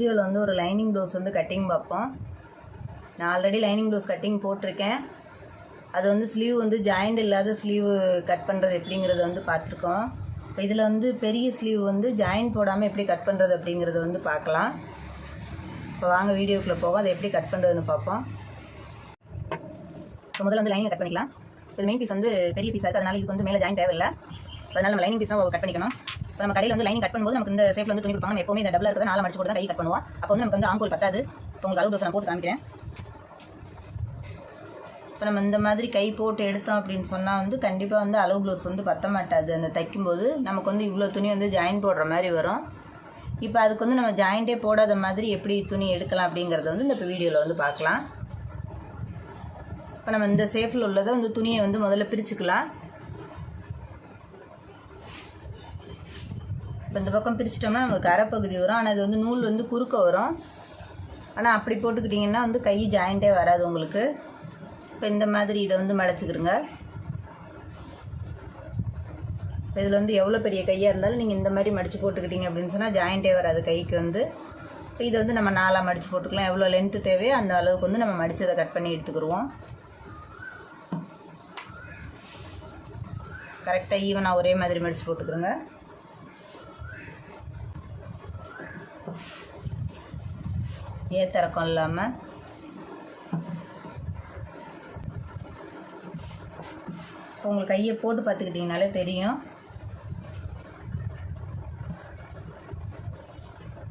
வீடியோவில் வந்து ஒரு லைனிங் ப்ளவுஸ் வந்து கட்டிங் பார்ப்போம். நான் ஆல்ரெடி லைனிங் ப்ளவுஸ் கட்டிங் போட்டிருக்கேன். அது வந்து ஸ்லீவ் வந்து ஜாயிண்ட் இல்லாத ஸ்லீவ் கட் பண்ணுறது எப்படிங்கிறத வந்து பார்த்துருக்கோம். இப்போ இதில் வந்து பெரிய ஸ்லீவ் வந்து ஜாயிண்ட் போடாமல் எப்படி கட் பண்ணுறது அப்படிங்கிறத வந்து பார்க்கலாம். இப்போ வாங்க வீடியோக்குள்ளே போவோம். அதை எப்படி கட் பண்ணுறதுன்னு பார்ப்போம். இப்போ முதல்ல வந்து லைனிங் கட் பண்ணிக்கலாம். இது மெயின் பீஸ் வந்து பெரிய பீஸாக இருக்குது, அதனால் இதுக்கு வந்து மேலே ஜாயின் தேவையில்லை. அதனால் நம்ம லைனிங் பீஸாக கட் பண்ணிக்கணும். இப்போ நம்ம கடையில் வந்து லைனிங் கட் பண்ணும்போது நமக்கு இந்த ஷேப்பில் வந்து துணி கொடுப்பாங்க. நம்ம எப்போவுமே இந்த டபுளாக இருக்கிறத 4 மடிச்சு போட்டு தான் கை கட் பண்ணுவோம். அப்போ வந்து நமக்கு வந்து ஆம்கோல் பத்தாது. இப்போ உங்களுக்கு அளவு ப்ளவுஸ் நான் போட்டு காமிக்கிறேன். இப்போ நம்ம இந்த மாதிரி கை போட்டு எடுத்தோம் அப்படின்னு சொன்னால் வந்து கண்டிப்பாக வந்து அளவு ப்ளவுஸ் வந்து பத்த மாட்டாது. அந்த தைக்கும்போது நமக்கு வந்து இவ்வளோ துணி வந்து ஜாயின் போடுற மாதிரி வரும். இப்போ அதுக்கு வந்து நம்ம ஜாயிண்ட்டே போடாத மாதிரி எப்படி துணி எடுக்கலாம் அப்படிங்கிறத வந்து இந்த வீடியோவில் வந்து பார்க்கலாம். இப்போ நம்ம இந்த ஷேப்பில் உள்ளதை வந்து துணியை வந்து முதல்ல பிரிச்சுக்கலாம். இப்போ இந்த பக்கம் பிரிச்சிட்டோம்னா நமக்கு அரைப்பகுதி வரும். ஆனால் அது வந்து நூல் வந்து குறுக்க வரும். ஆனால் அப்படி போட்டுக்கிட்டிங்கன்னா வந்து கை ஜாயிண்ட்டே வராது உங்களுக்கு. இப்போ இந்த மாதிரி இதை வந்து மடச்சிக்கிருங்க. இப்போ இதில் வந்து எவ்வளோ பெரிய கையாக இருந்தாலும் நீங்கள் இந்த மாதிரி மடித்து போட்டுக்கிட்டீங்க அப்படின்னு சொன்னால் ஜாயிண்ட்டே வராது கைக்கு வந்து. இப்போ இதை வந்து நம்ம 4ஆக மடித்து போட்டுக்கலாம். எவ்வளோ லென்த்து தேவையோ அந்த அளவுக்கு வந்து நம்ம மடித்ததை கட் பண்ணி எடுத்துக்கிடுவோம். கரெக்டாக ஈவனாக ஒரே மாதிரி மடித்து போட்டுக்கிறோங்க. ஏத்திறக்கம் இல்லாமல் உங்களுக்கு கையை போட்டு பார்த்துக்கிட்டிங்கனாலே தெரியும்.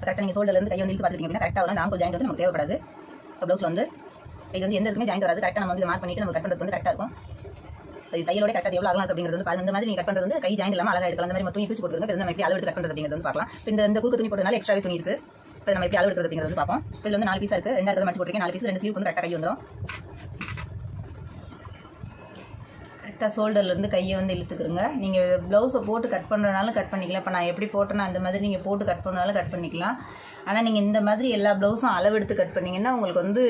கரெக்டாக நீங்கள் ஷோல்டர்லேருந்து கையை வந்து இழுத்து பார்த்துக்கிட்டீங்க அப்படின்னா கரெக்டாக வரும். அந்த ஆம்பிள் ஜாயிண்ட் வந்து நமக்கு தேவைப்படாது. இப்போ ப்ளவுஸில் வந்து இது வந்து எந்த இதுக்குமே ஜாயிண்ட் வராது. கரெக்டாக நம்ம வந்து மார்க் பண்ணிவிட்டு நம்ம கட் பண்ணுறது வந்து கரெக்டாக இருக்கும். அது தையலோட கரெக்டாக எவ்வளோ அகலம் அப்படிங்கிறது வந்து பாருங்க. இந்த மாதிரி நீங்கள் கட் பண்ணுறது வந்து கை ஜாயிண்ட் இல்லாமல் அழகாக எடுக்கலாம். அந்த மாதிரி துணி பிரிச்சு கொடுக்குறது நம்ம எப்படி அளவு எடுத்து கட் பண்ணுறது அப்படிங்கிறது வந்து பார்க்கலாம். இப்போ இந்த குறுக்கு துணி போட்டனால எக்ஸ்ட்ராவே துணி இருக்குது. இப்போ நம்ம எப்படி அளவு எடுக்கிறது அப்படிங்கிறது பார்ப்போம். இதில் வந்து 4 பீஸாக இருக்குது. 2 இருக்கிறது மடிச்சு போட்டிருக்கேன். 4 பீஸ் 2 ஸ்லீவ் வந்து கரெக்டாக கை வந்துடும். கரெக்டாக ஷோல்டர்லேருந்து கையை வந்து இழுத்துக்கிறங்க. நீங்கள் ப்ளவுஸை போட்டு கட் பண்ணுறதுனால கட் பண்ணிக்கலாம். இப்போ நான் எப்படி போட்டேன்னா அந்த மாதிரி நீங்கள் போட்டு கட் பண்ணாலும் கட் பண்ணிக்கலாம். ஆனால் நீங்கள் இந்த மாதிரி எல்லா ப்ளவுஸும் அளவு எடுத்து கட் பண்ணிங்கன்னா உங்களுக்கு வந்து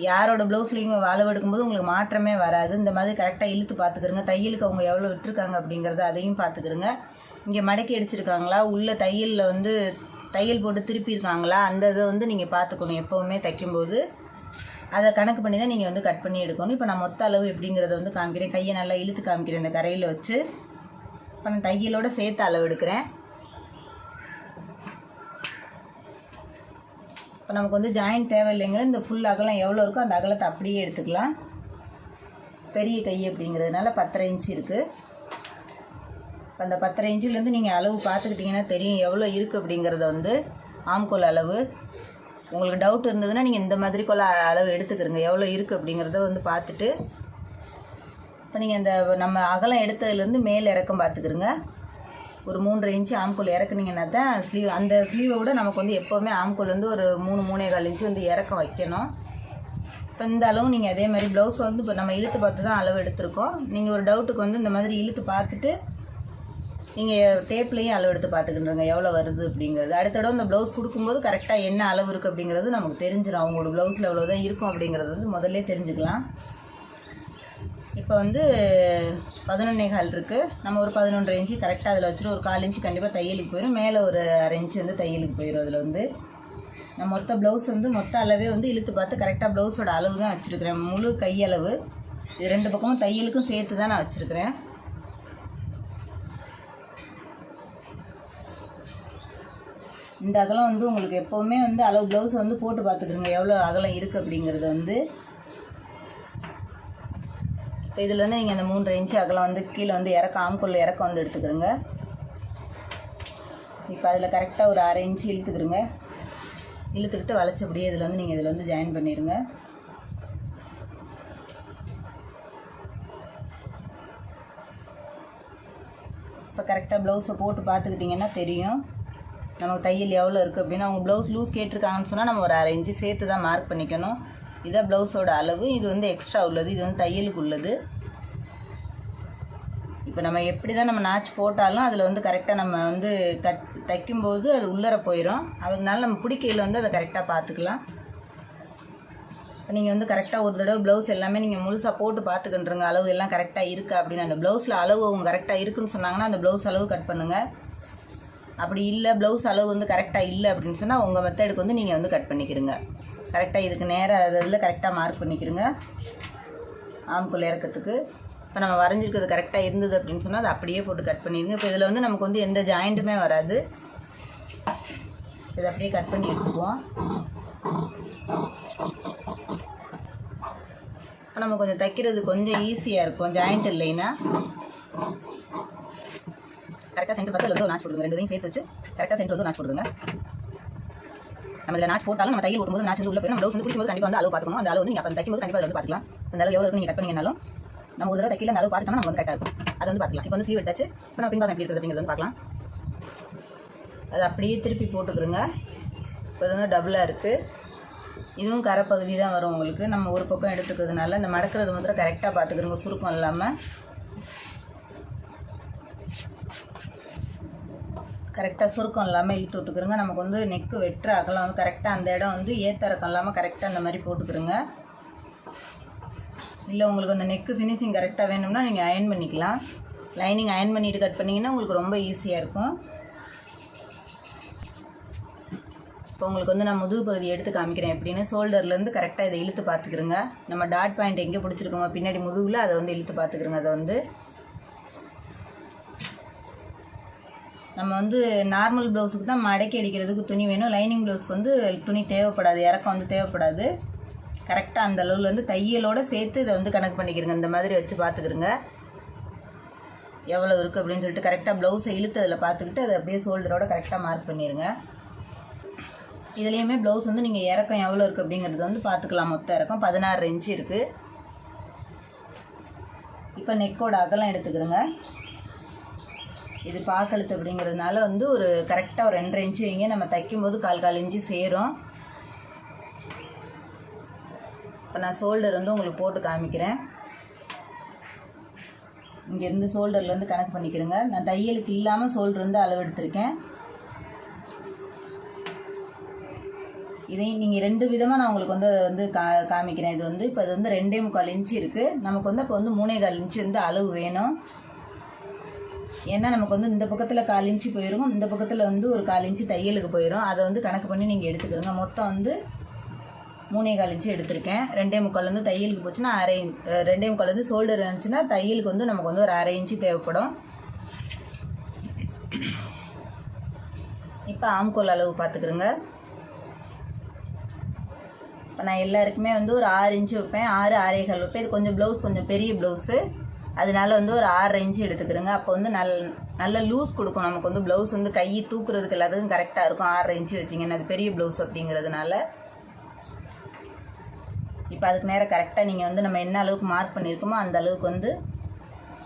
யாரோட ப்ளவுஸ்லையும் அளவு எடுக்கும்போது உங்களுக்கு மாற்றமே வராது. இந்த மாதிரி கரெக்டாக இழுத்து பார்த்துக்கிறங்க. தையலுக்கு அவங்க எவ்வளோ விட்டுருக்காங்க அப்படிங்கிறத அதையும் பார்த்துக்கிறங்க. இங்கே மடக்கி அடிச்சிருக்காங்களா, உள்ள தையலில் வந்து தையல் போட்டு திருப்பியிருக்காங்களா, அந்த இதை வந்து நீங்கள் பார்த்துக்கணும். எப்போவுமே தைக்கும்போது அதை கணக்கு பண்ணி தான் நீங்கள் வந்து கட் பண்ணி எடுக்கணும். இப்போ நான் மொத்த அளவு எப்படிங்கிறத வந்து காமிக்கிறேன். கையை நல்லா இழுத்து காமிக்கிறேன் இந்த கரையில் வச்சு. இப்போ நான் தையலோடு சேர்த்து அளவு எடுக்கிறேன். இப்போ நமக்கு வந்து ஜாயிண்ட் தேவையில்லைங்க. இந்த ஃபுல் அகலம் எவ்வளோ இருக்கோ அந்த அகலத்தை அப்படியே எடுத்துக்கலாம். பெரிய கை அப்படிங்கிறதுனால 10.5 இன்ச்சு இருக்குது. இப்போ அந்த 10.5 இன்ச்சுலேருந்து நீங்கள் அளவு பார்த்துக்கிட்டிங்கன்னா தெரியும் எவ்வளோ இருக்குது அப்படிங்கிறத வந்து ஆம்கோல் அளவு. உங்களுக்கு டவுட் இருந்ததுன்னா நீங்கள் இந்த மாதிரி கொள்ள அளவு எடுத்துக்கிறங்க. எவ்வளோ இருக்குது அப்படிங்கிறத வந்து பார்த்துட்டு இப்போ நீங்கள் அந்த நம்ம அகலம் எடுத்ததுலேருந்து மேல் இறக்கம் பார்த்துக்கிறங்க. ஒரு 3.5 இன்ச்சு ஆம்கோல் இறக்குனீங்கன்னா தான் ஸ்லீவ், அந்த ஸ்லீவை விட நமக்கு வந்து எப்போவுமே ஆம்கோல் வந்து ஒரு 3-3.25 இன்ச்சு வந்து இறக்கம் வைக்கணும். இப்போ இந்த அளவு நீங்கள் அதே மாதிரி ப்ளவுஸ் வந்து இப்போ நம்ம இழுத்து பார்த்து தான் அளவு எடுத்திருக்கோம். நீங்கள் ஒரு டவுட்டுக்கு வந்து இந்த மாதிரி இழுத்து பார்த்துட்டு நீங்கள் டேப்லேயும் அளவு எடுத்து பார்த்துக்கிட்டுருங்க எவ்வளோ வருது அப்படிங்கிறது. அடுத்த தடவை இந்த ப்ளவுஸ் கொடுக்கும்போது கரெக்டாக என்ன அளவு இருக்குது அப்படிங்கிறது நமக்கு தெரிஞ்சிடும். அவங்களோட ப்ளவுஸில் எவ்வளோ தான் இருக்கும் அப்படிங்கிறது வந்து முதல்ல தெரிஞ்சுக்கலாம். இப்போ வந்து 11.25 இருக்குது. நம்ம ஒரு 11.5 இன்ச்சு கரெக்டாக அதில் வச்சுட்டு ஒரு 1/4 இன்ச்சு கண்டிப்பாக தையலுக்கு போயிடும். மேலே ஒரு 1/2 இன்ச்சு வந்து தையலுக்கு போயிடும். அதில் வந்து நான் மொத்த ப்ளவுஸ் வந்து மொத்த அளவே வந்து இழுத்து பார்த்து கரெக்டாக ப்ளவுஸோட அளவு தான் வச்சுருக்கிறேன். முழு கையளவு. இது 2 பக்கமும் தையலுக்கும் சேர்த்து தான் நான் வச்சுருக்கிறேன். இந்த அகலம் வந்து உங்களுக்கு எப்போவுமே வந்து அளவு ப்ளவுஸ் வந்து போட்டு பார்த்துக்குறங்க எவ்வளோ அகலம் இருக்குது அப்படிங்கிறது வந்து. இப்போ இதில் வந்து நீங்கள் அந்த 3.5 இன்ச்சு அகலம் வந்து கீழே வந்து ஆம்கோல் இறக்கம் வந்து எடுத்துக்கிறங்க. இப்போ அதில் கரெக்டாக ஒரு 1/2 இன்ச்சு இழுத்துக்கிறங்க. இழுத்துக்கிட்டு வளைச்சபடியே இதில் வந்து நீங்கள் இதில் வந்து ஜாயின் பண்ணிடுங்க. இப்போ கரெக்டாக ப்ளவுஸை போட்டு பார்த்துக்கிட்டிங்கன்னா தெரியும் நமக்கு தையல் எவ்வளோ இருக்குது அப்படின்னா. அவங்க ப்ளவுஸ் லூஸ் கேட்டிருக்காங்கன்னு சொன்னால் நம்ம ஒரு 1/2 இன்ச்சு சேர்த்து தான் மார்க் பண்ணிக்கணும். இதான் ப்ளவுஸோட அளவு. இது வந்து எக்ஸ்ட்ரா உள்ளது, இது வந்து தையலுக்கு உள்ளது. இப்போ நம்ம எப்படி தான் நம்ம நாச்சு போட்டாலும் அதில் வந்து கரெக்டாக நம்ம வந்து தைக்கும்போது அது உள்ளர போயிடும். அதனால நம்ம பிடிக்கையில் வந்து அதை கரெக்டாக பார்த்துக்கலாம். நீங்கள் வந்து கரெக்டாக ஒரு தடவை ப்ளவுஸ் எல்லாமே நீங்கள் முழுசாக போட்டு பார்த்துக்கிட்டுருங்க அளவு எல்லாம் கரெக்டாக இருக்குது அப்படின்னு. அந்த ப்ளவுஸில் அளவு அவங்க கரெக்டாக இருக்குன்னு சொன்னாங்கன்னா அந்த ப்ளவுஸ் அளவு கட் பண்ணுங்கள். அப்படி இல்லை ப்ளவுஸ் அளவு வந்து கரெக்டாக இல்லை அப்படின்னு சொன்னால் உங்கள் மெத்தடுக்கு வந்து நீங்கள் வந்து கட் பண்ணிக்கிறங்க. கரெக்டாக இதுக்கு நேராக அதில் கரெக்டாக மார்க் பண்ணிக்கிறங்க ஆம்குள்ள இறக்கத்துக்கு. இப்போ நம்ம வரைஞ்சிருக்கிறது கரெக்டாக இருந்தது அப்படின்னு சொன்னால் அதை அப்படியே போட்டு கட் பண்ணிடுங்க. இப்போ இதில் வந்து நமக்கு வந்து எந்த ஜாயிண்ட்டுமே வராது. இதை அப்படியே கட் பண்ணி எடுத்துக்குவோம். இப்போ நம்ம கொஞ்சம் தைக்கிறது கொஞ்சம் ஈஸியாக இருக்கும் ஜாயிண்ட் இல்லைன்னா. கரெக்டாக சென்டர் பார்த்து வந்து ஒரு நாச் கொடுங்க. 2 இதையும் சேர்த்து வச்சு கரெக்டாக சென்டர் வந்து நாச் கொடுங்க. நம்ம இதில் நாச் போட்டாலும் நம்ம தையல் ஓட்டும்போது நாச் வந்து உள்ள போய் நம்ம ப்ளவுஸ் வந்து பிடிக்கும்போது கண்டிப்பாக வந்து அளவு பார்த்துக்கணும். அந்த அளவு வந்து நீங்கள் அப்போ தைக்கும்போது கண்டிப்பாக அதை வந்து பார்த்துக்கலாம். அந்த அளவு எவ்வளோ நீங்கள் கட் பண்ணிங்கனாலும் நம்ம ஒரு தடவை தைக்கல அந்த அளவு பார்த்துக்கணும், நம்ம வந்து கரெக்டாக இருக்கும். அதை வந்து பார்த்துக்கலாம். இப்போ வந்து ஸ்லீவ் எடுத்தாச்சு. இப்போ நம்ம பின்பாகம் எப்படி இருக்குது அப்படிங்கிறது வந்து பார்க்கலாம். அதை அப்படியே திருப்பி போட்டுக்கிறோங்க. இப்போ இது வந்து டபுளாக இருக்குது. இதுவும் கரை பகுதி தான் வரும் உங்களுக்கு. நம்ம ஒரு பக்கம் எடுத்துக்கிறதுனால இந்த மடக்கிறது மாத்திரம் கரெக்டாக பார்த்துக்கிறோங்க, சுருக்கம் இல்லாமல் கரெக்டாக சுருக்கம் இல்லாமல் இழுத்து விட்டுக்கிறோங்க. நமக்கு வந்து நெக்கு வெட்டுற அகலம் வந்து கரெக்டாக அந்த இடம் வந்து ஏத்தரக்கம் இல்லாமல் கரெக்டாக அந்த மாதிரி போட்டுக்கிறோங்க. இல்லை உங்களுக்கு அந்த நெக்கு ஃபினிஷிங் கரெக்டாக வேணும்னா நீங்கள் அயர்ன் பண்ணிக்கலாம். லைனிங் அயர்ன் பண்ணிவிட்டு கட் பண்ணிங்கன்னா உங்களுக்கு ரொம்ப ஈஸியாக இருக்கும். இப்போ உங்களுக்கு வந்து நான் முதுகு பகுதி எடுத்து காமிக்கிறேன் எப்படின்னு. ஷோல்டர்லேருந்து கரெக்டாக இதை இழுத்து பார்த்துக்கிறோங்க. நம்ம டாட் பாயிண்ட் எங்கே பிடிச்சிருக்கோமோ பின்னாடி முதுகில் அதை வந்து இழுத்து பார்த்துக்கிறோங்க. அதை வந்து நம்ம வந்து நார்மல் ப்ளவுஸுக்கு தான் மடக்கி அடிக்கிறதுக்கு துணி வேணும். லைனிங் ப்ளவுஸ்க்கு வந்து துணி தேவைப்படாது, இறக்கம் வந்து தேவைப்படாது. கரெக்டாக அந்த அளவில் வந்து தையலோடு சேர்த்து இதை வந்து கணக்கு பண்ணிக்கிறங்க. இந்த மாதிரி வச்சு பார்த்துக்கிறங்க எவ்வளோ இருக்குது அப்படின்னு சொல்லிட்டு. கரெக்டாக ப்ளவுஸை இழுத்து அதில் பார்த்துக்கிட்டு அதை அப்படியே ஷோல்டரோட கரெக்டாக மார்க் பண்ணிடுங்க. இதுலேயுமே ப்ளவுஸ் வந்து நீங்கள் இறக்கம் எவ்வளோ இருக்குது அப்படிங்கிறது வந்து பார்த்துக்கலாம். மொத்த இறக்கம் 16 இன்ச்சு இருக்குது. இப்போ நெக்கோட அகலம் எடுத்துக்கிறோங்க. இது பாக்கழுத்து அப்படிங்கிறதுனால வந்து ஒரு கரெக்டாக ஒரு 2.5 இன்ச்சு வைங்க. நம்ம தைக்கும்போது 4 இன்ச்சு சேரும். இப்போ நான் ஷோல்டர் வந்து உங்களுக்கு போட்டு காமிக்கிறேன். இங்கேருந்து ஷோல்டர்லேருந்து கணக்கு பண்ணிக்கிறேங்க. நான் தையலுக்கு இல்லாமல் ஷோல்டர் வந்து அளவு எடுத்திருக்கேன். இதையும் நீங்கள் 2 விதமாக நான் உங்களுக்கு வந்து காமிக்கிறேன். இது வந்து இப்போ இது வந்து 2.25 இன்ச்சு இருக்குது. நமக்கு வந்து அப்போ வந்து 3.25 இன்ச்சு வந்து அளவு வேணும். ஏன்னா நமக்கு வந்து இந்த பக்கத்தில் 1/4 இன்ச்சு போயிடும், இந்த பக்கத்தில் வந்து ஒரு 1/4 இன்ச்சு தையலுக்கு போயிடும். அதை வந்து கணக்கு பண்ணி நீங்கள் எடுத்துக்கிறோங்க. மொத்தம் வந்து 3.25 இன்ச்சு எடுத்திருக்கேன். 2.25 வந்து தையலுக்கு போச்சுன்னா 2.25 வந்து ஷோல்டர் இருந்துச்சுன்னா தையலுக்கு வந்து நமக்கு வந்து ஒரு 1/2 இன்ச்சு தேவைப்படும். இப்போ ஆம்கோல் அளவு பார்த்துக்கிறோங்க. இப்போ நான் எல்லாருக்குமே வந்து ஒரு 6 இன்ச்சு வைப்பேன், 6 6.25 வைப்பேன். இது கொஞ்சம் ப்ளவுஸ் கொஞ்சம் பெரிய ப்ளவுஸு, அதனால வந்து ஒரு 6.5 இன்ச்சு எடுத்துக்கிறோங்க. அப்போ வந்து நல்ல லூஸ் கொடுக்கும். நமக்கு வந்து ப்ளவுஸ் வந்து கை தூக்குறதுக்கு எல்லாத்துக்கும் கரெக்டாக இருக்கும். 6.5 இன்ச்சு வச்சிங்கன்னா அது பெரிய ப்ளவுஸ் அப்படிங்கிறதுனால. இப்போ அதுக்கு நேரம் கரெக்டாக நீங்கள் வந்து நம்ம என்ன அளவுக்கு மார்க் பண்ணியிருக்கோமோ அந்த அளவுக்கு வந்து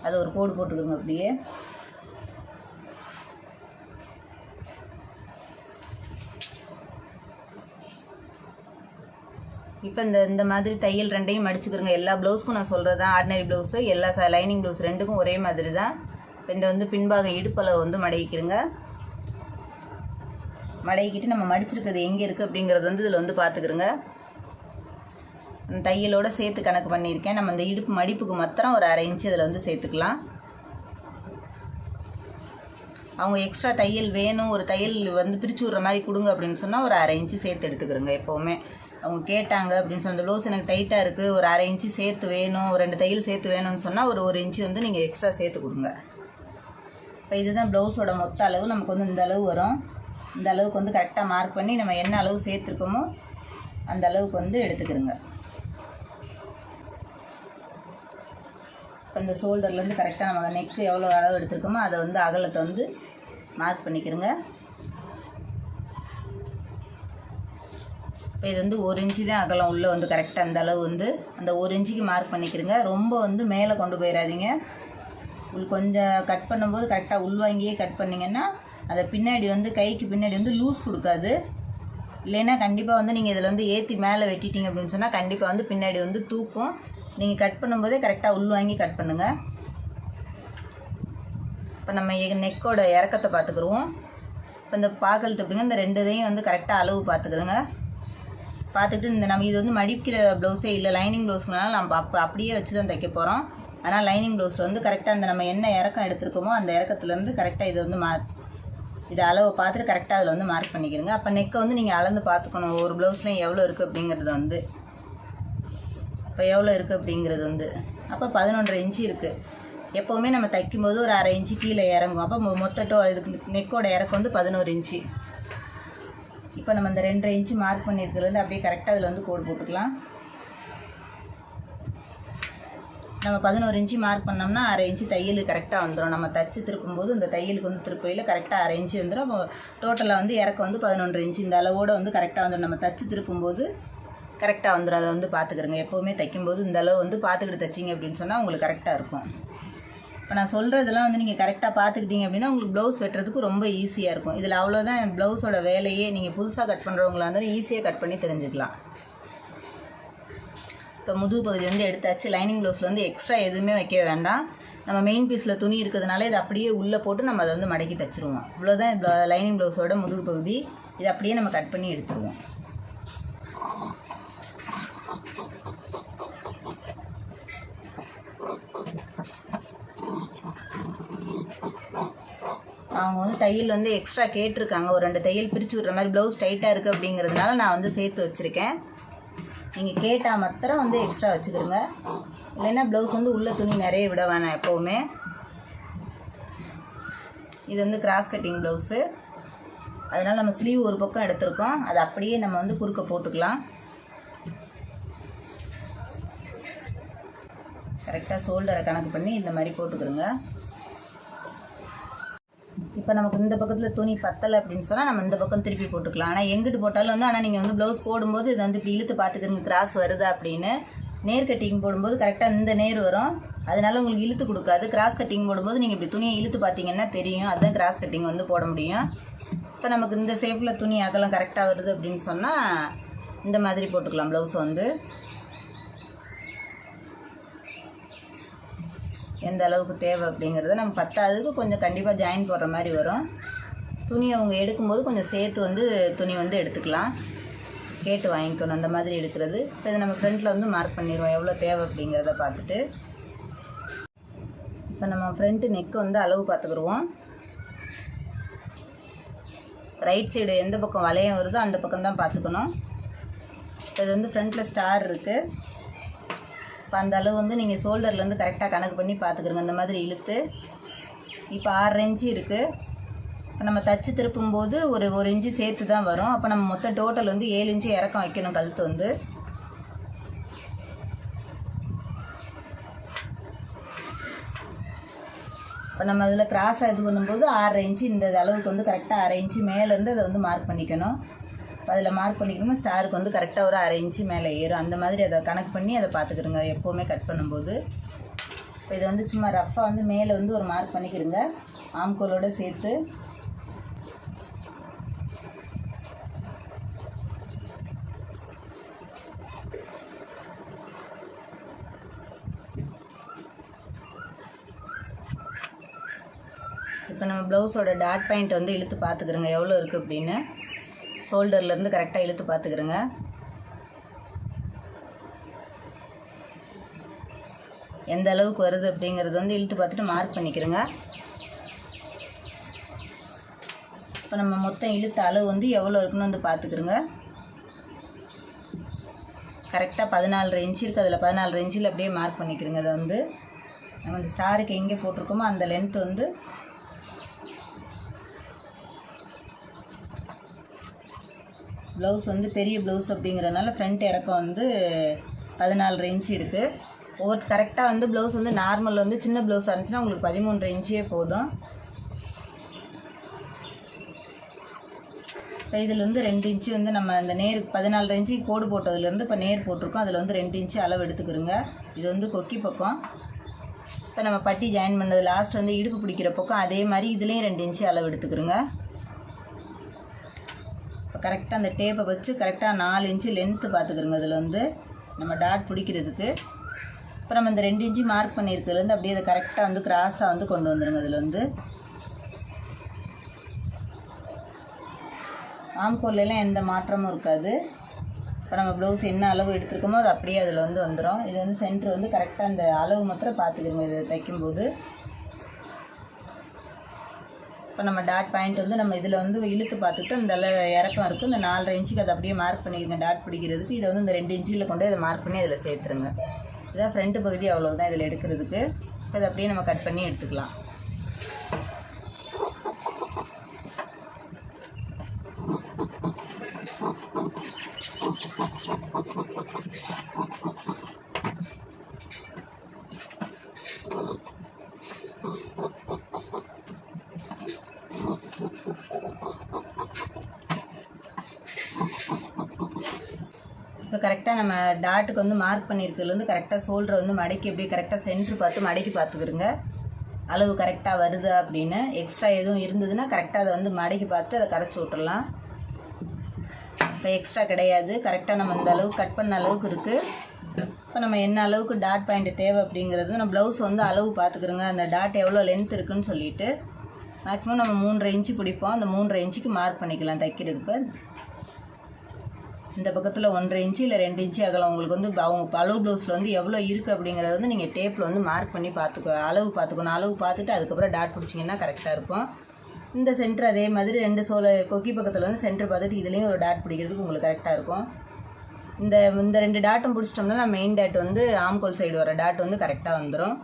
அது ஒரு கோடு போட்டுக்கிறோங்க அப்படியே. இப்போ இந்த மாதிரி தையல் 2ஐயும் மடிச்சுக்கிறோங்க. எல்லா ப்ளவுஸ்க்கும் நான் சொல்கிறது தான். ஆர்டினரி ப்ளவுஸு எல்லா லைனிங் ப்ளவுஸ் 2க்கும் ஒரே மாதிரி தான். இப்போ இந்த வந்து பின்பாகம் இடுப்பளவு வந்து மடக்கிக்கிறோங்க. மடக்கிட்டு நம்ம மடிச்சிருக்கிறது எங்கே இருக்குது அப்படிங்கிறது வந்து இதில் வந்து பார்த்துக்கிறோங்க. தையலோடு சேர்த்து கணக்கு பண்ணியிருக்கேன். நம்ம இந்த இடுப்பு மடிப்புக்கு மாத்திரம் ஒரு 1/2 இன்ச்சு இதில் வந்து சேர்த்துக்கலாம். அவங்க எக்ஸ்ட்ரா தையல் வேணும், ஒரு தையல் வந்து பிரித்து விட்ற மாதிரி கொடுங்க அப்படின்னு சொன்னால் ஒரு 1/2 இன்ச்சு சேர்த்து எடுத்துக்கிறோங்க. எப்போவுமே அவங்க கேட்டாங்க அப்படின்னு சொன்ன ப்ளவுஸ் எனக்கு டைட்டாக இருக்குது, ஒரு 1/2 இன்ச்சு சேர்த்து வேணும், 2 தையல் சேர்த்து வேணும்னு சொன்னால் ஒரு இன்ச்சு வந்து நீங்கள் எக்ஸ்ட்ரா சேர்த்து கொடுங்க. இப்போ இதுதான் ப்ளவுஸோட மொத்த அளவு. நமக்கு வந்து இந்த அளவு வரும். இந்த அளவுக்கு வந்து கரெக்டாக மார்க் பண்ணி நம்ம என்ன அளவு சேர்த்துருக்கோமோ அந்த அளவுக்கு வந்து எடுத்துக்கிறோங்க. இப்போ இந்த ஷோல்டர்லேருந்து கரெக்டாக நம்ம நெக்கு எவ்வளோ அளவு எடுத்துருக்கோமோ அதை வந்து அகலத்தை வந்து மார்க் பண்ணிக்கிறோங்க. இப்போ இது வந்து 1 இன்ச்சு தான் அகலம் உள்ளே வந்து கரெக்டாக அந்த அளவு வந்து அந்த 1 இன்ச்சுக்கு மார்க் பண்ணிக்கிறோங்க. ரொம்ப வந்து மேலே கொண்டு போயிடாதீங்க. கொஞ்சம் கட் பண்ணும்போது கரெக்டாக உள்வாங்கியே கட் பண்ணிங்கன்னா அதை பின்னாடி வந்து கைக்கு பின்னாடி வந்து லூஸ் கொடுக்காது. இல்லைன்னா கண்டிப்பாக வந்து நீங்கள் இதில் வந்து ஏற்றி மேலே வெட்டிட்டீங்க அப்படின்னு சொன்னால் கண்டிப்பாக வந்து பின்னாடி வந்து தூக்கும். நீங்கள் கட் பண்ணும்போதே கரெக்டாக உள்வாங்கி கட் பண்ணுங்கள். இப்போ நம்ம நெக்கோட இறக்கத்தை பார்த்துக்குருவோம். இப்போ இந்த பாக்கழுத்து அப்படிங்க இந்த 2 இதையும் வந்து கரெக்டாக அளவு பார்த்துக்கிறோங்க. பார்த்துட்டு இந்த நம்ம இது வந்து மடிக்கிற ப்ளவுஸே இல்லை, லைனிங் ப்ளவுஸ்னால நம்ம அப்படியே வச்சு தான் தைக்க போகிறோம். அதனால் லைனிங் ப்ளவுஸில் வந்து கரெக்டாக அந்த நம்ம என்ன இறக்கம் எடுத்துருக்கோமோ அந்த இறக்கத்துலேருந்து கரெக்டாக இதை வந்து இது அளவை பார்த்துட்டு கரெக்டாக அதில் வந்து மார்க் பண்ணிக்கிறங்க. அப்போ நெக்கை வந்து நீங்கள் அளந்து பார்த்துக்கணும் ஒரு ப்ளவுஸ்லையும் எவ்வளோ இருக்குது அப்படிங்கிறது வந்து. இப்போ எவ்வளோ இருக்குது அப்படிங்கிறது வந்து அப்போ 11.5 இன்ச்சு இருக்குது. எப்போவுமே நம்ம தைக்கும்போது ஒரு 1/2 இன்ச்சு கீழே இறங்கும். அப்போ மொத்தட்டோ இதுக்கு நெக்கோட இறக்கம் வந்து 11 இன்ச்சு. இப்போ நம்ம இந்த 2.5 இன்ச்சு மார்க் பண்ணியிருக்கிறதுலேருந்து அப்படியே கரெக்டாக அதில் வந்து கோடு போட்டுக்கலாம். நம்ம 11 இன்ச்சு மார்க் பண்ணோம்னா 1/2 இன்ச்சு தையல் கரெக்டாக வந்துடும். நம்ம தச்சு திருப்பும்போது இந்த தையலுக்கு வந்து திருப்பையில் கரெக்டாக 1/2 இன்ச்சு வந்துடும். அப்போ டோட்டலாக வந்து இறக்கம் வந்து 11.5 இன்ச்சு. இந்த அளவோடு வந்து கரெக்டாக வந்துடும். நம்ம தச்சு திருப்பும்போது கரெக்டாக வந்துடும். அதை வந்து பார்த்துக்கிறங்க. எப்போவுமே தைக்கும்போது இந்த அளவு வந்து பார்த்துக்கிட்டு தைச்சிங்க அப்படின்னு சொன்னால் உங்களுக்கு கரெக்டாக இருக்கும். இப்போ நான் சொல்கிறதெல்லாம் வந்து நீங்கள் கரெக்டாக பார்த்துக்கிட்டீங்க அப்படின்னா உங்களுக்கு ப்ளவுஸ் வெட்டுறதுக்கு ரொம்ப ஈஸியாக இருக்கும். இதில் அவ்வளோதான் ப்ளவுஸோட வேலையே. நீங்கள் புதுசாக கட் பண்ணுறவங்களா இருந்தாலும் ஈஸியாக கட் பண்ணி தெரிஞ்சுக்கலாம். இப்போ முதுகு பகுதி வந்து எடுத்தாச்சு. லைனிங் ப்ளவுஸில் வந்து எக்ஸ்ட்ரா எதுவுமே வைக்க வேண்டாம். நம்ம மெயின் பீஸில் துணி இருக்கிறதுனால இதை அப்படியே உள்ளே போட்டு நம்ம அதை வந்து மடக்கி தைச்சிருவோம். இவ்வளோதான் லைனிங் ப்ளவுஸோட முதுகு பகுதி. இதை அப்படியே நம்ம கட் பண்ணி எடுத்துருவோம். அவங்க வந்து தையல் வந்து எக்ஸ்ட்ரா கேட்டிருக்காங்க. ஒரு 2 தையல் பிரித்து விட்ற மாதிரி ப்ளவுஸ் டைட்டாக இருக்குது அப்படிங்கிறதுனால நான் வந்து சேர்த்து வச்சுருக்கேன். நீங்கள் கேட்டால் மாத்திரம் வந்து எக்ஸ்ட்ரா வச்சுக்கிறோங்க. இல்லைன்னா ப்ளவுஸ் வந்து உள்ள துணி நிறைய விட வேணாம் எப்போவுமே. இது வந்து கிராஸ் கட்டிங் ப்ளவுஸு. அதனால் நம்ம ஸ்லீவ் ஒரு பக்கம் எடுத்திருக்கோம். அதை அப்படியே நம்ம வந்து குறுக்க போட்டுக்கலாம். கரெக்டாக ஷோல்டரை கணக்கு பண்ணி இந்த மாதிரி போட்டுக்கிறோங்க. இப்போ நமக்கு இந்த பக்கத்தில் துணி பத்தலை அப்படின்னு சொன்னால் நம்ம இந்த பக்கம் திருப்பி போட்டுக்கலாம். ஆனால் எங்கிட்டு போட்டாலும் வந்து ஆனால் நீங்கள் வந்து ப்ளவுஸ் போடும்போது இதை வந்து இப்படி இழுத்து பார்த்துக்கிறங்க கிராஸ் வருதா அப்படின்னு. நேர் கட்டிங் போடும்போது கரெக்டாக இந்த நேர் வரும். அதனால உங்களுக்கு இழுத்து கொடுக்காது. கிராஸ் கட்டிங் போடும்போது நீங்கள் இப்படி துணியை இழுத்து பார்த்தீங்கன்னா தெரியும். அதுதான் கிராஸ் கட்டிங் வந்து போட முடியும். இப்போ நமக்கு இந்த ஷேப்பில் துணி அகலம் கரெக்டாக வருது அப்படின்னு சொன்னால் இந்த மாதிரி போட்டுக்கலாம். ப்ளவுஸ் வந்து எந்த அளவுக்கு தேவை அப்படிங்கிறத நம்ம பத்தாவதுக்கு கொஞ்சம் கண்டிப்பாக ஜாயின் போடுற மாதிரி வரும். துணி அவங்க எடுக்கும்போது கொஞ்சம் சேர்த்து வந்து துணி வந்து எடுத்துக்கலாம். கேட்டு வாங்கிக்கணும் அந்த மாதிரி எடுக்கிறது. இப்போ இதை நம்ம ஃப்ரண்ட்டில் வந்து மார்க் பண்ணிடுவோம் எவ்வளோ தேவை அப்படிங்கிறத பார்த்துட்டு. இப்போ நம்ம ஃப்ரண்ட்டு நெக்கு வந்து அளவு பார்த்துக்குருவோம். ரைட் சைடு எந்த பக்கம் வளையம் வருதோ அந்த பக்கம் தான் பார்த்துக்கணும். இது வந்து ஃப்ரண்ட்டில் ஸ்டார் இருக்குது. இப்போ அந்த அளவு வந்து நீங்கள் ஷோல்டர்லேருந்து கரெக்டாக கணக்கு பண்ணி பார்த்துக்கிறங்க. இந்த மாதிரி இழுத்து இப்போ 6 இன்ச்சு இருக்குது. இப்போ நம்ம தச்சு திருப்பும்போது ஒரு இன்ச்சு சேர்த்து தான் வரும். அப்போ நம்ம மொத்தம் டோட்டல் வந்து 7 இன்ச்சு இறக்கம் வைக்கணும் கழுத்து வந்து. இப்போ நம்ம அதில் கிராஸாக இது பண்ணும்போது 6 இன்ச்சு இந்த அளவுக்கு வந்து கரெக்டாக 1/2 இன்ச்சு மேலேருந்து அதை வந்து மார்க் பண்ணிக்கணும். அதில் மார்க் பண்ணிக்கணும்னா ஸ்டாருக்கு வந்து கரெக்டாக ஒரு 1/2 இன்ச்சு மேலே ஏறும். அந்த மாதிரி அதை கணக்கு பண்ணி அதை பார்த்துக்கிறோங்க எப்போவுமே கட் பண்ணும்போது. இப்போ இதை வந்து சும்மா ரஃப்பாக வந்து மேலே வந்து ஒரு மார்க் பண்ணிக்கிறோங்க ஆம்கோலோடு சேர்த்து. இப்போ நம்ம ப்ளவுஸோட டாட் பாயிண்ட் வந்து இழுத்து பார்த்துக்கிறோங்க எவ்வளோ இருக்குது அப்படின்னு. ஷோல்டர்லேருந்து கரெக்டாக இழுத்து பார்த்துக்கிறோங்க. எந்த அளவுக்கு வருது அப்படிங்கிறது வந்து இழுத்து பார்த்துட்டு மார்க் பண்ணிக்கிறோங்க. இப்போ நம்ம மொத்தம் இழுத்த அளவு வந்து எவ்வளோ இருக்குன்னு வந்து பார்த்துக்கிறோங்க. கரெக்டாக 14 இன்ச்சு இருக்குது. அதில் 14 இன்ச்சில் அப்படியே மார்க் பண்ணிக்கிறோங்க. அதை வந்து நம்ம இந்த ஸ்டாருக்கு எங்கே போட்டிருக்கோமோ அந்த லென்த் வந்து ப்ளவுஸ் வந்து பெரிய ப்ளவுஸ் அப்படிங்கிறனால ஃப்ரண்ட் இறக்கம் வந்து 14 இன்ச்சு இருக்குது. ஒவ்வொரு கரெக்டாக வந்து ப்ளவுஸ் வந்து நார்மல் வந்து சின்ன ப்ளவுஸாக இருந்துச்சுன்னா உங்களுக்கு 13 இன்ச்சே போதும். இப்போ இதில் வந்து 2 இன்ச்சு வந்து நம்ம இந்த நேர் 14 இன்ச்சுக்கு கோடு போட்டதுலேருந்து இப்போ நேர் போட்டிருக்கோம். அதில் வந்து 2 இன்ச்சு அளவு எடுத்துக்கிறோங்க. இது வந்து கொக்கி பக்கம். இப்போ நம்ம பட்டி ஜாயின் பண்ணது லாஸ்ட் வந்து இடுப்பு பிடிக்கிற பக்கம் அதே மாதிரி இதுலேயும் 2 இன்ச்சு அளவு எடுத்துக்கிறோங்க. இப்போ கரெக்டாக அந்த டேப்பை வச்சு கரெக்டாக 4 இன்ச்சு லென்த்து பார்த்துக்கிறோங்க. அதில் வந்து நம்ம டாட் பிடிக்கிறதுக்கு. இப்போ நம்ம இந்த 2 இன்ச்சு மார்க் பண்ணியிருக்கிறதுலேருந்து அப்படியே அதை கரெக்டாக வந்து கிராஸாக வந்து கொண்டு வந்துடுங்க. அதில் வந்து ஆம்கோல்லாம் எந்த மாற்றமும் இருக்காது. இப்போ நம்ம ப்ளவுஸ் என்ன அளவு எடுத்துருக்கோமோ அது அப்படியே அதில் வந்து வந்துடும். இது வந்து சென்ட்ரு வந்து கரெக்டாக அந்த அளவு மாத்திரம் பார்த்துக்கிறோங்க இதை தைக்கும்போது. இப்போ நம்ம டாட் பாயிண்ட் வந்து நம்ம இதில் வந்து இழுத்து பார்த்துட்டு இந்த இறக்கம் இருக்குது, இந்த 4.5 இன்ச்சுக்கு அதை அப்படியே மார்க் பண்ணிக்கோங்க டாட் பிடிக்கிறதுக்கு. இதை வந்து இந்த 2 இன்ச்சில் கொண்டு இதை மார்க் பண்ணி அதில் சேர்த்துருங்க. இதான் ஃப்ரண்ட்டு பகுதி, அவ்வளோதான் இதில் எடுக்கிறதுக்கு. இப்போ இதை அப்படியே நம்ம கட் பண்ணி எடுத்துக்கலாம். இப்போ கரெக்டாக நம்ம டாட்டுக்கு வந்து மார்க் பண்ணியிருக்கிறதுலேருந்து கரெக்டாக ஷோல்டரை வந்து மடக்கி அப்படியே கரெக்டாக சென்ட்ரு பார்த்து மடக்கி பார்த்துக்கிறோங்க. அளவு கரெக்டாக வருதா அப்படின்னு. எக்ஸ்ட்ரா எதுவும் இருந்ததுன்னா கரெக்டாக அதை வந்து மடக்கி பார்த்துட்டு அதை கரைச்சி விட்டுறலாம். இப்போ எக்ஸ்ட்ரா கிடையாது, கரெக்டாக நம்ம இந்த அளவுக்கு கட் பண்ண அளவுக்கு இருக்குது. இப்போ நம்ம என்ன அளவுக்கு டாட் பாயிண்ட் தேவை அப்படிங்கிறது நம்ம ப்ளவுஸ் வந்து அளவு பார்த்துக்கிறோங்க. அந்த டாட் எவ்வளோ லென்த் இருக்குதுன்னு சொல்லிவிட்டு மேக்ஸிமம் நம்ம 3.5 இன்ச்சு பிடிப்போம். அந்த 3.5 இன்ச்சுக்கு மார்க் பண்ணிக்கலாம் தைக்கிறது. இப்போ இந்த பக்கத்தில் 1.5 இன்ச்சு இல்லை 2 இன்ச்சு அகலம் உங்களுக்கு வந்து அவங்க அளவு ப்ளவுஸில் வந்து எவ்வளோ இருக்குது அப்படிங்கிறத வந்து நீங்கள் டேப்பில் வந்து மார்க் பண்ணி அளவு பார்த்துக்கணும். அளவு பார்த்துட்டு அதுக்கப்புறம் டாட் பிடிச்சிங்கன்னா கரெக்டாக இருக்கும். இந்த சென்டர் அதே மாதிரி 2 கொக்கி பக்கத்தில் வந்து சென்டர் பார்த்துட்டு இதுலேயும் ஒரு டாட் பிடிக்கிறதுக்கு உங்களுக்கு கரெக்டாக இருக்கும். இந்த 2 டாட்டும் பிடிச்சிட்டோம்னா நம்ம மெயின் டாட் வந்து ஆம்கோல் சைடு வர டாட் வந்து கரெக்டாக வந்துடும்.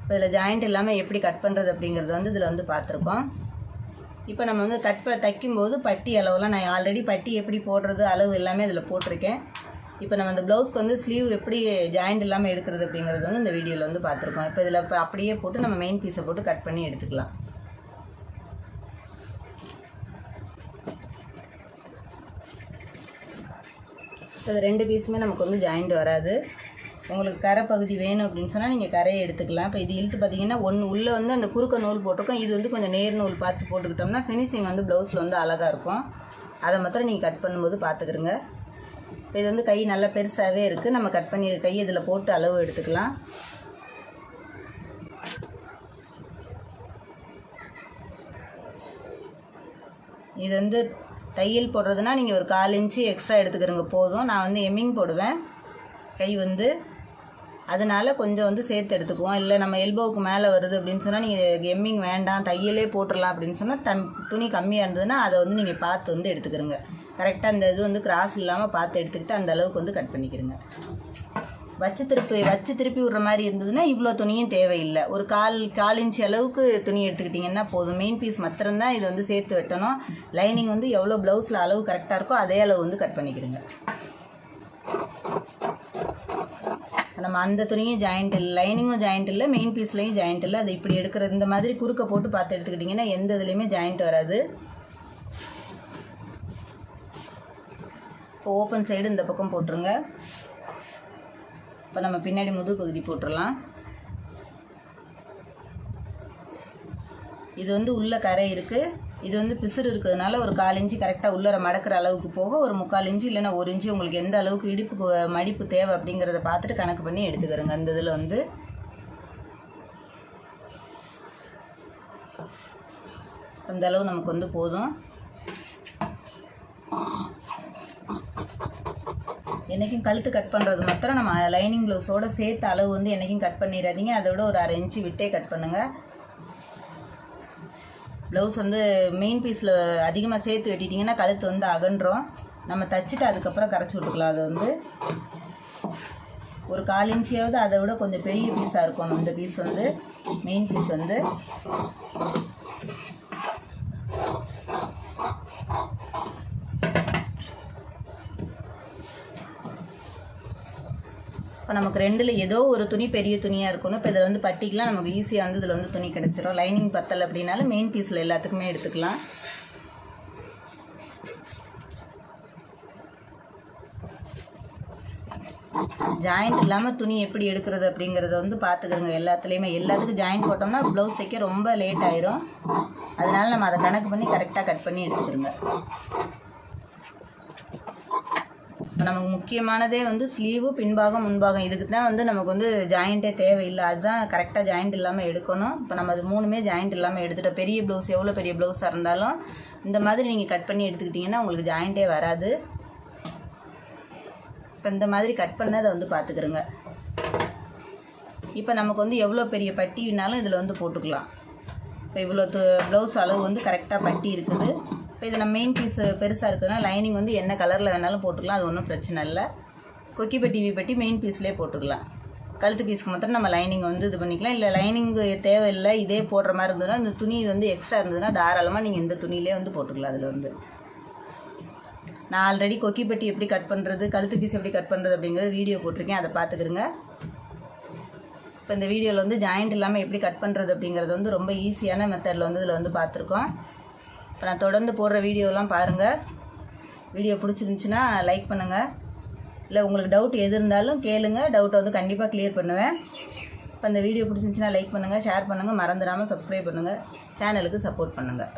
இப்போ இதில் ஜாயிண்ட் இல்லாமல் எப்படி கட் பண்ணுறது அப்படிங்கிறது வந்து இதில் வந்து பார்த்துருக்கோம். இப்போ நம்ம வந்து தைக்கும்போது பட்டி அளவுலாம் நான் ஆல்ரெடி பட்டி எப்படி போடுறது அளவு எல்லாமே இதில் போட்டிருக்கேன். இப்போ நம்ம இந்த ப்ளவுஸ்க்கு வந்து ஸ்லீவ் எப்படி ஜாயிண்ட் இல்லாமல் எடுக்கிறது அப்படிங்கிறது வந்து இந்த வீடியோவில் வந்து பார்த்துருக்கோம். இப்போ இதில் இப்போ அப்படியே போட்டு நம்ம மெயின் பீஸை போட்டு கட் பண்ணி எடுத்துக்கலாம். இது 2 பீஸுமே நமக்கு வந்து ஜாயிண்ட் வராது. உங்களுக்கு கரை பகுதி வேணும் அப்படின்னு சொன்னால் நீங்கள் கரையை எடுத்துக்கலாம். இப்போ இது இழுத்து பார்த்தீங்கன்னா உள்ளே வந்து அந்த குறுக்க நூல் போட்டிருக்கோம். இது வந்து கொஞ்சம் நேர் நூல் பார்த்து போட்டுக்கிட்டோம்னா ஃபினிஷிங் வந்து ப்ளவுஸில் வந்து அழகாக இருக்கும். அதை மாத்திரம் நீங்கள் கட் பண்ணும்போது பார்த்துக்கிறங்க. இப்போ இது வந்து கை நல்லா பெருசாகவே இருக்குது. நம்ம கட் பண்ணி கை இதில் போட்டு அளவு எடுத்துக்கலாம். இது வந்து தையல் போடுறதுனா நீங்கள் ஒரு 1/4 இன்ச்சு எக்ஸ்ட்ரா எடுத்துக்கிறங்க போதும். நான் வந்து எம்மிங் போடுவேன் கை வந்து, அதனால் கொஞ்சம் வந்து சேர்த்து எடுத்துக்குவோம். இல்லை நம்ம எல்போவுக்கு மேலே வருது அப்படின்னு சொன்னால் நீங்கள் எம்மிங் வேண்டாம் தையலே போட்டுடலாம் அப்படின்னு சொன்னால் துணி கம்மியாக இருந்ததுன்னா அதை வந்து நீங்கள் பார்த்து வந்து எடுத்துக்கிறங்க. கரெக்டாக அந்த இது வந்து கிராஸ் இல்லாமல் பார்த்து எடுத்துக்கிட்டு அந்த அளவுக்கு வந்து கட் பண்ணிக்கிறங்க. வச்சு திருப்பி விடுற மாதிரி இருந்ததுன்னா இவ்வளோ துணியும் தேவையில்லை. ஒரு 1/4 இன்ச்சு அளவுக்கு துணி எடுத்துக்கிட்டிங்கன்னா போதும். மெயின் பீஸ் மாத்திரம்தான் இது வந்து சேர்த்து வெட்டணும். லைனிங் வந்து எவ்வளோ ப்ளவுஸில் அளவு கரெக்டாக இருக்கோ அதே அளவு வந்து கட் பண்ணிக்கிறங்க. நம்ம அந்த துணியும் ஜாயிண்ட் இல்லை, லைனிங்கும் ஜாயிண்ட் இல்லை, மெயின் பீஸ்லேயும் ஜாயிண்ட் இல்லை. அது இப்படி எடுக்கிற இந்த மாதிரி குறுக்க போட்டு பார்த்து எடுத்துக்கிட்டிங்கன்னா எந்த இதுலேயுமே ஜாயிண்ட் வராது. இப்போ ஓப்பன் சைடு இந்த பக்கம் போட்டுருங்க. இப்போ நம்ம பின்னாடி முதுகு பகுதி போட்டுடலாம். இது வந்து உள்ள கரை இருக்குது, இது வந்து பிசுறு இருக்கிறதுனால ஒரு 1/4 இன்ச்சு கரெக்டாக உள்ளர மடக்கிற அளவுக்கு போக ஒரு 3/4 இன்ச்சு இல்லைன்னா 1 இன்ச்சு உங்களுக்கு எந்த அளவுக்கு இடுப்புக்கு மடிப்பு தேவை அப்படிங்கிறத பார்த்துட்டு கணக்கு பண்ணி எடுத்துக்கிறோங்க. அந்த இதில் வந்து அந்த அளவு நமக்கு வந்து போதும். என்றைக்கும் கழுத்து கட் பண்ணுறது மாத்திரம் நம்ம லைனிங் ப்ளவுஸோடு சேர்த்து அளவு வந்து என்றைக்கும் கட் பண்ணிடாதீங்க. அதை விட ஒரு 1/2 இன்ச்சு விட்டே கட் பண்ணுங்கள். ப்ளவுஸ் வந்து மெயின் பீஸில் அதிகமாக சேர்த்து வெட்டிட்டிங்கன்னா கழுத்து வந்து அகன்றோம். நம்ம தைச்சிட்டு அதுக்கப்புறம் கரைச்சி விட்டுக்கலாம். அது வந்து ஒரு 1/4 இன்ச்சியாவது அதை விட கொஞ்சம் பெரிய பீஸாக இருக்கணும். இந்த பீஸ் வந்து மெயின் பீஸ் வந்து இப்போ நமக்கு 2ல் ஏதோ ஒரு துணி பெரிய துணியாக இருக்கணும். இப்போ இதில் வந்து பட்டிக்கலாம் நமக்கு ஈஸியாக வந்து இதில் வந்து துணி கிடச்சிரும். லைனிங் பத்தலை அப்படின்னாலும் மெயின் பீஸில் எல்லாத்துக்குமே எடுத்துக்கலாம். ஜாயிண்ட் இல்லாமல் துணி எப்படி எடுக்கிறது அப்படிங்கிறத வந்து பார்த்துக்கிறோங்க. எல்லாத்துக்கும் ஜாயிண்ட் போட்டோம்னா ப்ளவுஸ் தைக்க ரொம்ப லேட் ஆயிரும். அதனால நம்ம அதை கணக்கு பண்ணி கரெக்டாக கட் பண்ணி எடுத்துக்கிறோங்க. நமக்கு முக்கியமானதே வந்து ஸ்லீவு, பின்பாகம், முன்பாகம். இதுக்கு தான் வந்து நமக்கு வந்து ஜாயிண்ட்டே தேவையில்லை. அதுதான் கரெக்டாக ஜாயிண்ட் இல்லாமல் எடுக்கணும். இப்போ நம்ம அது 3மே ஜாயிண்ட் இல்லாமல் எடுத்துகிட்டோம். பெரிய ப்ளவுஸ் எவ்வளோ பெரிய ப்ளவுஸாக இருந்தாலும் இந்த மாதிரி நீங்கள் கட் பண்ணி எடுத்துக்கிட்டிங்கன்னா உங்களுக்கு ஜாயிண்ட்டே வராது. இப்போ இந்த மாதிரி கட் பண்ணதை வந்து பார்த்துக்கிறோங்க. இப்போ நமக்கு வந்து எவ்வளோ பெரிய பட்டினாலும் இதில் வந்து போட்டுக்கலாம். இப்போ இவ்வளோ ப்ளவுஸ் அளவு வந்து கரெக்டாக பட்டி இருக்குது. இப்போ இது நம்ம மெயின் பீஸ் பெருசாக இருக்குதுன்னா லைனிங் வந்து என்ன கலரில் வேணாலும் போட்டுக்கலாம், அது ஒன்றும் பிரச்சனை இல்லை. கொக்கி பட்டி வி பட்டி மெயின் பீஸ்லேயே போட்டுக்கலாம். கழுத்து பீஸ்க்கு மாத்திரம் நம்ம லைனிங் வந்து இது பண்ணிக்கலாம். இல்லை லைனிங் தேவையில்லை, இதே போடுற மாதிரி இருந்ததுன்னா இந்த துணி வந்து எக்ஸ்ட்ரா இருந்ததுன்னா தாராளமாக நீங்கள் இந்த துணியிலே வந்து போட்டுக்கலாம். அதில் வந்து நான் ஆல்ரெடி கொக்கி பட்டி எப்படி கட் பண்ணுறது, கழுத்து பீஸ் எப்படி கட் பண்ணுறது அப்படிங்கிறது வீடியோ போட்டிருக்கேன், அதை பார்த்துக்கிறங்க. இப்போ இந்த வீடியோவில் வந்து ஜாயிண்ட் இல்லாமல் எப்படி கட் பண்ணுறது அப்படிங்கிறது வந்து ரொம்ப ஈஸியான மெத்தடில் வந்து இதில் வந்து பார்த்துருக்கோம். இப்போ நான் தொடர்ந்து போடுற வீடியோலாம் பாருங்கள். வீடியோ பிடிச்சிருந்துச்சின்னா லைக் பண்ணுங்கள். இல்லை உங்களுக்கு டவுட் எது இருந்தாலும் கேளுங்க, டவுட்டை வந்து கண்டிப்பாக கிளியர் பண்ணுவேன். இப்போ இந்த வீடியோ பிடிச்சிருந்துச்சின்னா லைக் பண்ணுங்கள், ஷேர் பண்ணுங்கள், மறந்துடாமல் சப்ஸ்கிரைப் பண்ணுங்கள், சேனலுக்கு சப்போர்ட் பண்ணுங்கள்.